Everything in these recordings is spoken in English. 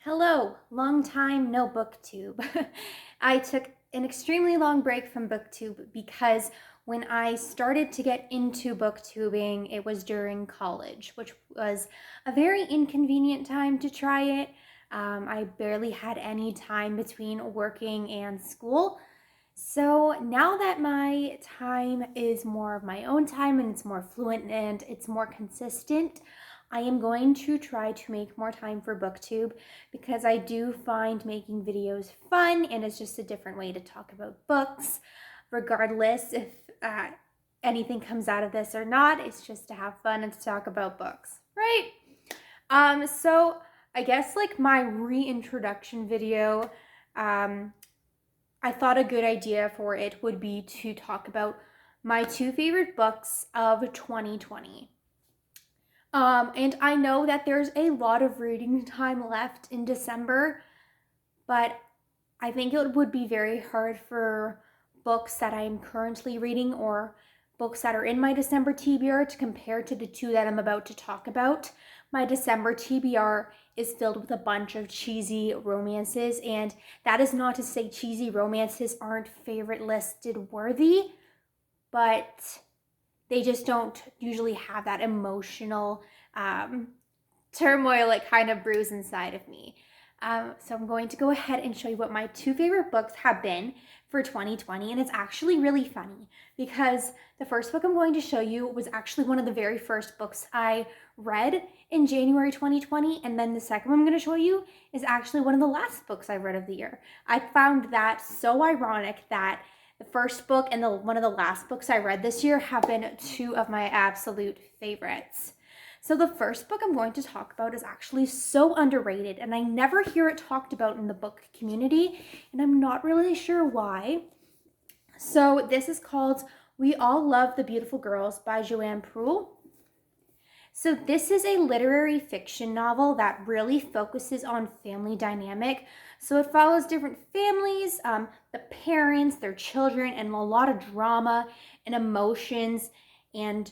Hello, long time no booktube. I took an extremely long break from booktube because when I started to get into booktubing, it was during college, which was a very inconvenient time to try it. I barely had any time between working and school. So now that my time is more of my own time and it's more fluent and it's more consistent, I am going to try to make more time for booktube because I do find making videos fun and it's just a different way to talk about books. Regardless if anything comes out of this or not, it's just to have fun and to talk about books, right? So I guess like my reintroduction video, I thought a good idea for it would be to talk about my two favorite books of 2020. And I know that there's a lot of reading time left in December, but I think it would be very hard for books that I'm currently reading or books that are in my December TBR to compare to the two that I'm about to talk about. My December TBR is filled with a bunch of cheesy romances, and that is not to say cheesy romances aren't favorite listed worthy, but they just don't usually have that emotional turmoil like kind of brews inside of me. So I'm going to go ahead and show you what my two favorite books have been for 2020. And it's actually really funny because the first book I'm going to show you was actually one of the very first books I read in January 2020. And then the second one I'm going to show you is actually one of the last books I read of the year. I found that so ironic that the first book and one of the last books I read this year have been two of my absolute favorites. So the first book I'm going to talk about is actually so underrated, and I never hear it talked about in the book community, and I'm not really sure why. So this is called We All Love the Beautiful Girls by Joanne Pruel. So this is a literary fiction novel that really focuses on family dynamic. So it follows different families, the parents, their children, and a lot of drama and emotions and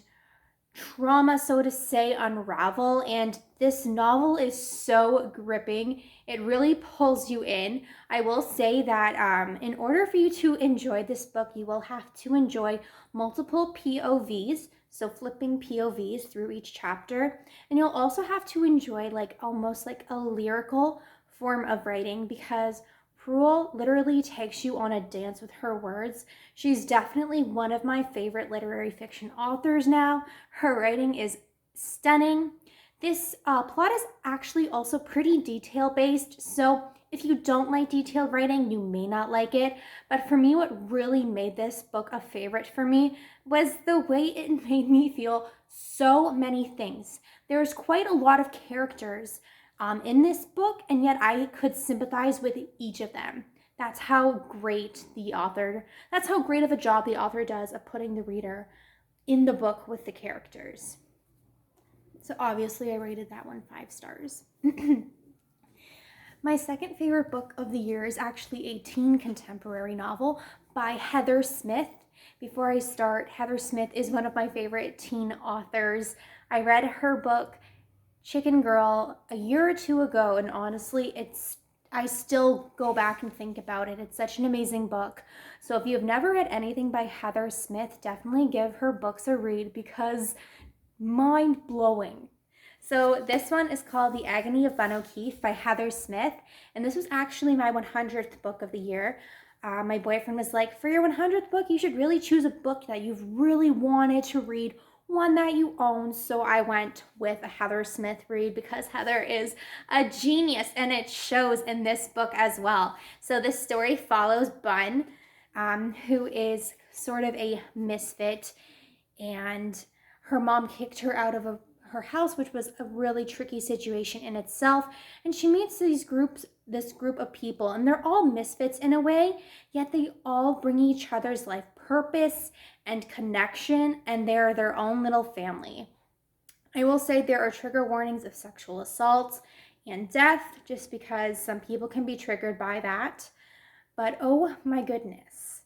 trauma, so to say, unravel. And this novel is so gripping. It really pulls you in. I will say that in order for you to enjoy this book, you will have to enjoy multiple POVs. So flipping POVs through each chapter. And you'll also have to enjoy like almost like a lyrical form of writing because Pruel literally takes you on a dance with her words. She's definitely one of my favorite literary fiction authors now. Her writing is stunning. This plot is actually also pretty detail-based, so if you don't like detailed writing, you may not like it. But for me, what really made this book a favorite for me was the way it made me feel so many things. There's quite a lot of characters in this book, and yet I could sympathize with each of them. That's how great that's how great of a job the author does of putting the reader in the book with the characters. So obviously I rated that one 5 stars. My second favorite book of the year is actually a teen contemporary novel by Heather Smith. Before I start, Heather Smith is one of my favorite teen authors. I read her book Chicken Girl a year or two ago, and honestly, I still go back and think about it. It's such an amazing book. So if you have never read anything by Heather Smith, definitely give her books a read because mind-blowing. So this one is called The Agony of Bun OKeefe by Heather Smith, and this was actually my 100th book of the year. My boyfriend was like, for your 100th book, you should really choose a book that you've really wanted to read, one that you own. So I went with a Heather Smith read because Heather is a genius, and it shows in this book as well. So this story follows Bun, who is sort of a misfit, and her mom kicked her out of her house, which was a really tricky situation in itself. And she meets this group of people, and they're all misfits in a way, yet they all bring each other's life purpose and connection, and they're their own little family. I will say there are trigger warnings of sexual assault and death, just because some people can be triggered by that. But oh my goodness.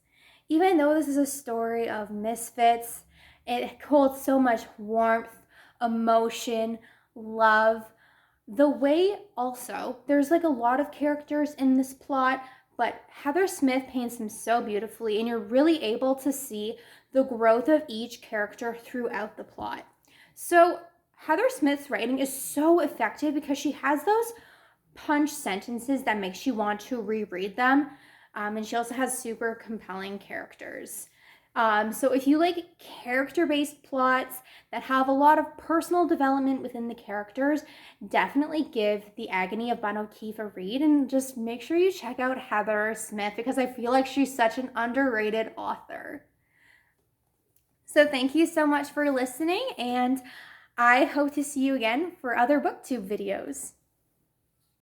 Even though this is a story of misfits, it holds so much warmth, emotion, love, The way also, there's like a lot of characters in this plot, but Heather Smith paints them so beautifully, and you're really able to see the growth of each character throughout the plot. So Heather Smith's writing is so effective because she has those punch sentences that makes you want to reread them. And she also has super compelling characters. So if you like character-based plots that have a lot of personal development within the characters, definitely give The Agony of Bun OKeefe a read, and just make sure you check out Heather Smith because I feel like she's such an underrated author. So thank you so much for listening, and I hope to see you again for other booktube videos.